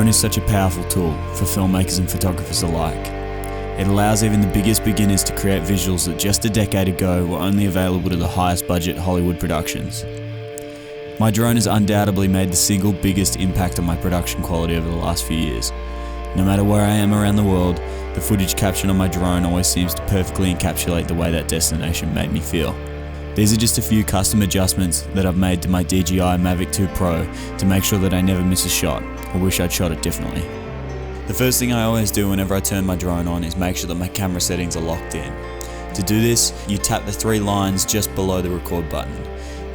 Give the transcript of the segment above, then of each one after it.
is such a powerful tool for filmmakers and photographers alike. It allows even the biggest beginners to create visuals that just a decade ago were only available to the highest budget Hollywood productions. My drone has undoubtedly made the single biggest impact on my production quality over the last few years. No matter where I am around the world, the footage captured on my drone always seems to perfectly encapsulate the way that destination made me feel. These are just a few custom adjustments that I've made to my DJI MAVIC 2 Pro to make sure that I never miss a shot, or wish I'd shot it differently. The first thing I always do whenever I turn my drone on is make sure that my camera settings are locked in. To do this, you tap the 3 lines just below the record button.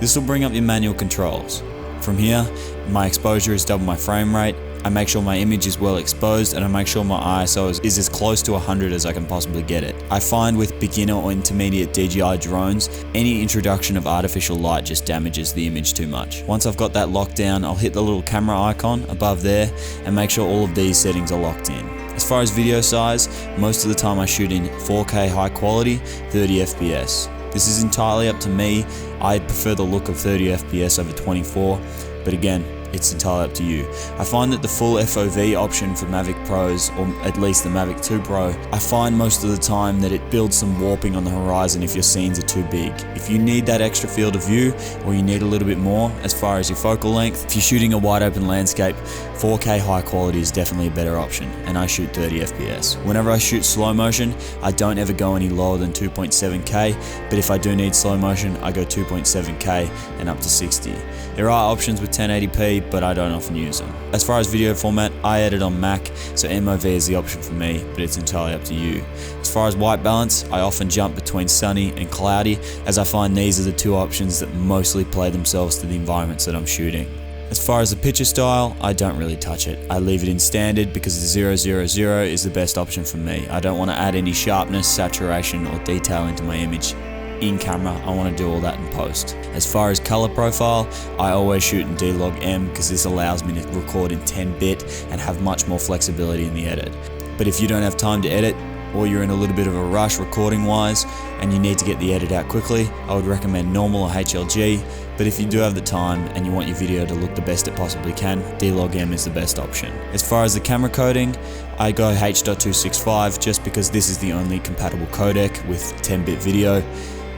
This will bring up your manual controls. From here, my exposure is double my frame rate, I make sure my image is well exposed, and I make sure my ISO is as close to 100 as I can possibly get it. I find with beginner or intermediate DJI drones, any introduction of artificial light just damages the image too much. Once I've got that locked down, I'll hit the little camera icon above there and make sure all of these settings are locked in. As far as video size, most of the time I shoot in 4K high quality, 30 FPS. This is entirely up to me. I prefer the look of 30 FPS over 24, but again, it's entirely up to you. I find that the full FOV option for Mavic Pros, or at least the Mavic 2 Pro, I find most of the time that it builds some warping on the horizon if your scenes are too big. If you need that extra field of view, or you need a little bit more as far as your focal length, if you're shooting a wide open landscape, 4K high quality is definitely a better option, and I shoot 30 FPS. Whenever I shoot slow motion, I don't ever go any lower than 2.7K, but if I do need slow motion, I go 2.7K and up to 60. There are options with 1080p, but I don't often use them. As far as video format, I edit on Mac, so MOV is the option for me, but it's entirely up to you. As far as white balance, I often jump between sunny and cloudy, as I find these are the two options that mostly play themselves to the environments that I'm shooting. As far as the picture style, I don't really touch it. I leave it in standard because the 000 is the best option for me. I don't want to add any sharpness, saturation, or detail into my image in camera. I want to do all that in post. As far as color profile, I always shoot in D-Log M because this allows me to record in 10-bit and have much more flexibility in the edit. But if you don't have time to edit, or you're in a little bit of a rush recording wise and you need to get the edit out quickly, I would recommend normal or HLG. But if you do have the time and you want your video to look the best it possibly can, D-Log M is the best option. As far as the camera coding, I go H.265 just because this is the only compatible codec with 10-bit video.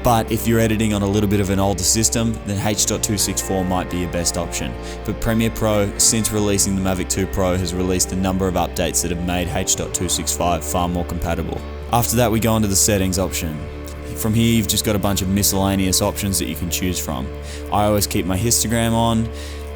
But if you're editing on a little bit of an older system, then H.264 might be your best option. But Premiere Pro, since releasing the Mavic 2 Pro, has released a number of updates that have made H.265 far more compatible. After that, we go on to the settings option. From here, you've just got a bunch of miscellaneous options that you can choose from. I always keep my histogram on,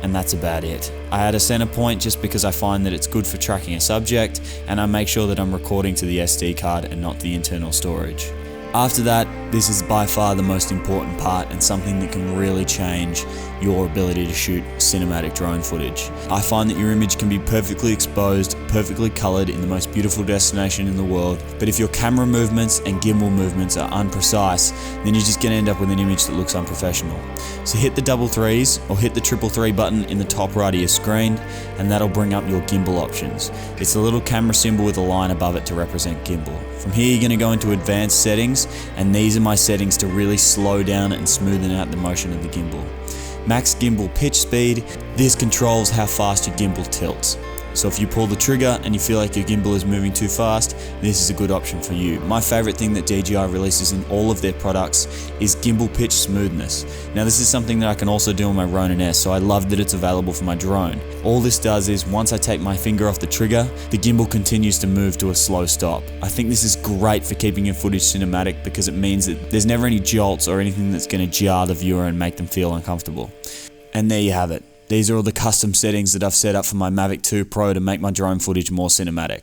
and that's about it. I add a center point just because I find that it's good for tracking a subject, and I make sure that I'm recording to the SD card and not the internal storage. After that, this is by far the most important part and something that can really change your ability to shoot cinematic drone footage. I find that your image can be perfectly exposed, perfectly colored in the most beautiful destination in the world, but if your camera movements and gimbal movements are unprecise, then you're just going to end up with an image that looks unprofessional. So hit the 333s or hit the 333 button in the top right of your screen, and that'll bring up your gimbal options. It's a little camera symbol with a line above it to represent gimbal. From here, you're going to go into advanced settings, and these are my settings to really slow down and smoothen out the motion of the gimbal. Max gimbal pitch speed. This controls how fast your gimbal tilts. So if you pull the trigger and you feel like your gimbal is moving too fast, this is a good option for you. My favorite thing that DJI releases in all of their products is gimbal pitch smoothness. Now this is something that I can also do on my Ronin S, so I love that it's available for my drone. All this does is once I take my finger off the trigger, the gimbal continues to move to a slow stop. I think this is great for keeping your footage cinematic because it means that there's never any jolts or anything that's going to jar the viewer and make them feel uncomfortable. And there you have it. These are all the custom settings that I've set up for my Mavic 2 Pro to make my drone footage more cinematic.